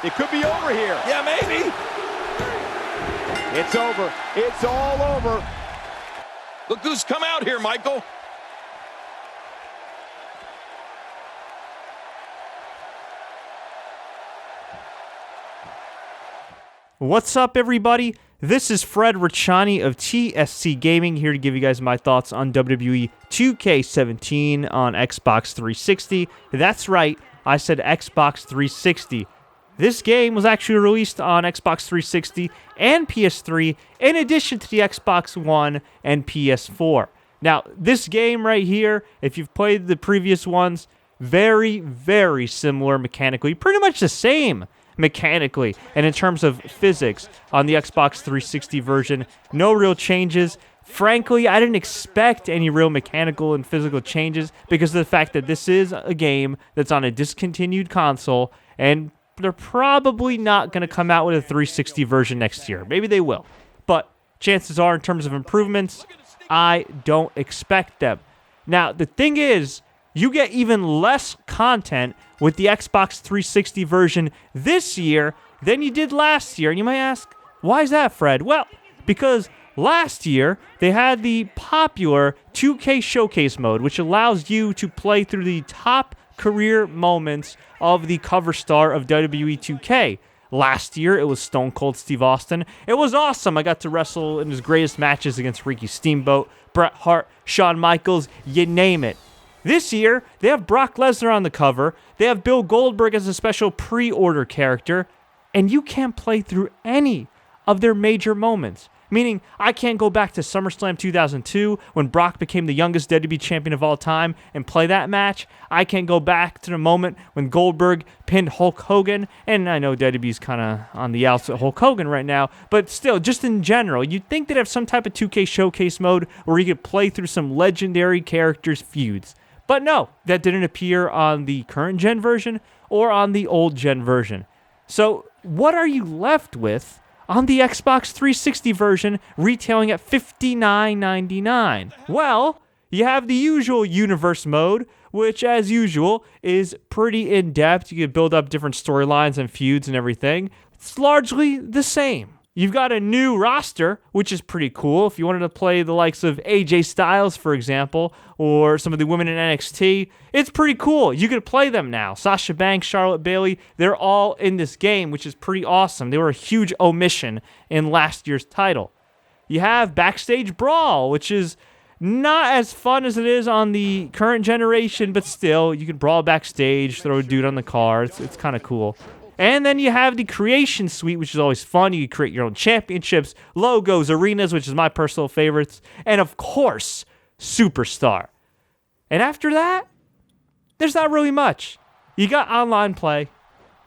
It could be over here. Yeah, maybe. It's over. It's all over. Look who's come out here, Michael. What's up, everybody? This is Fred Richani of TSC Gaming, here to give you guys my thoughts on WWE 2K17 on Xbox 360. That's right, I said Xbox 360. This game was actually released on Xbox 360 and PS3, in addition to the Xbox One and PS4. Now, this game right here, if you've played the previous ones, very, very similar mechanically, pretty much the same mechanically, and in terms of physics on the Xbox 360 version, no real changes. Frankly, I didn't expect any real mechanical and physical changes because of the fact that this is a game that's on a discontinued console, and they're probably not going to come out with a 360 version next year. Maybe they will, but chances are, in terms of improvements, I don't expect them. Now, the thing is, you get even less content with the Xbox 360 version this year than you did last year. And you might ask, why is that, Fred? Well, because last year they had the popular 2K Showcase mode, which allows you to play through the top career moments of the cover star of WWE 2K. Last year, it was Stone Cold Steve Austin. It was awesome. I got to wrestle in his greatest matches against Ricky Steamboat, Bret Hart, Shawn Michaels, you name it. This year, they have Brock Lesnar on the cover, they have Bill Goldberg as a special pre-order character, and you can't play through any of their major moments. Meaning, I can't go back to SummerSlam 2002 when Brock became the youngest WWE champion of all time and play that match. I can't go back to the moment when Goldberg pinned Hulk Hogan, and I know WWE's kind of on the outs with Hulk Hogan right now, but still, just in general, you'd think they'd have some type of 2K Showcase mode where you could play through some legendary characters' feuds. But no, that didn't appear on the current gen version or on the old gen version. So what are you left with on the Xbox 360 version retailing at $59.99? Well, you have the usual universe mode, which as usual is pretty in-depth. You can build up different storylines and feuds and everything. It's largely the same. You've got a new roster, which is pretty cool. If you wanted to play the likes of AJ Styles, for example, or some of the women in NXT, it's pretty cool. You could play them now. Sasha Banks, Charlotte Bayley, they're all in this game, which is pretty awesome. They were a huge omission in last year's title. You have Backstage Brawl, which is not as fun as it is on the current generation, but still, you can brawl backstage, throw a dude on the car. It's kind of cool. And then you have the Creation Suite, which is always fun. You can create your own championships, logos, arenas, which is my personal favorites, and of course, Superstar. And after that, there's not really much. You got online play.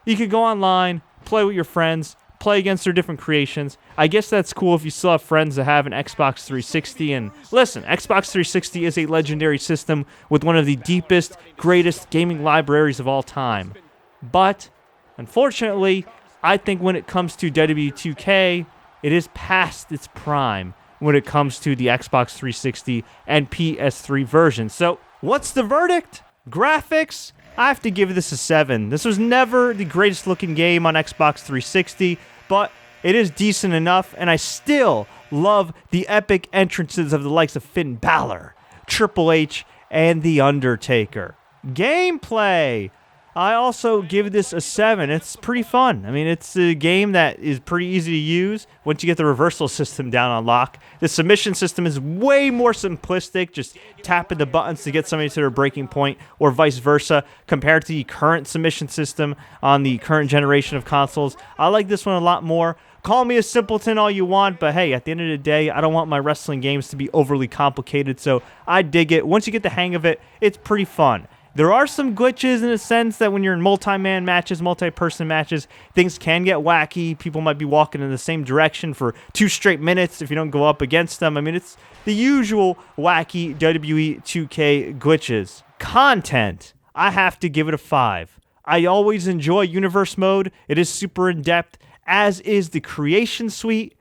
You could go online, play with your friends, play against their different creations. I guess that's cool if you still have friends that have an Xbox 360. And listen, Xbox 360 is a legendary system with one of the deepest, greatest gaming libraries of all time. But unfortunately, I think when it comes to WWE 2K, it is past its prime when it comes to the Xbox 360 and PS3 versions. So, what's the verdict? Graphics? I have to give this a 7. This was never the greatest looking game on Xbox 360, but it is decent enough, and I still love the epic entrances of the likes of Finn Balor, Triple H, and The Undertaker. Gameplay! I also give this a 7. It's pretty fun. I mean, it's a game that is pretty easy to use once you get the reversal system down on lock. The submission system is way more simplistic, just tapping the buttons to get somebody to their breaking point or vice versa compared to the current submission system on the current generation of consoles. I like this one a lot more. Call me a simpleton all you want, but hey, at the end of the day, I don't want my wrestling games to be overly complicated, so I dig it. Once you get the hang of it, it's pretty fun. There are some glitches in the sense that when you're in multi-man matches, multi-person matches, things can get wacky. People might be walking in the same direction for 2 straight minutes if you don't go up against them. I mean, it's the usual wacky WWE 2K glitches. Content, I have to give it a 5. I always enjoy Universe Mode. It is super in-depth, as is the Creation Suite.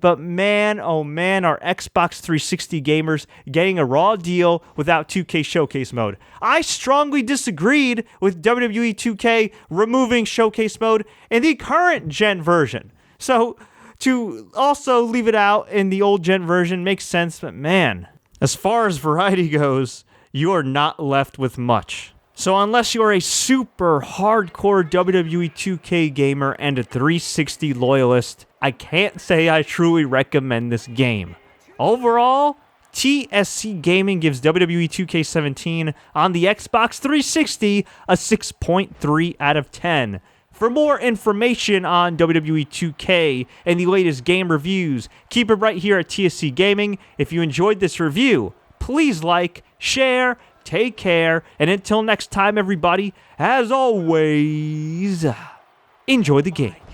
but man, oh man, are Xbox 360 gamers getting a raw deal without 2K Showcase mode. I strongly disagreed with WWE 2K removing Showcase mode in the current gen version. So to also leave it out in the old gen version makes sense, but man, as far as variety goes, you are not left with much. So unless you're a super hardcore WWE 2K gamer and a 360 loyalist, I can't say I truly recommend this game. Overall, TSC Gaming gives WWE 2K17 on the Xbox 360 a 6.3 out of 10. For more information on WWE 2K and the latest game reviews, keep it right here at TSC Gaming. If you enjoyed this review, please like, share, take care, and until next time, everybody, as always, enjoy the game.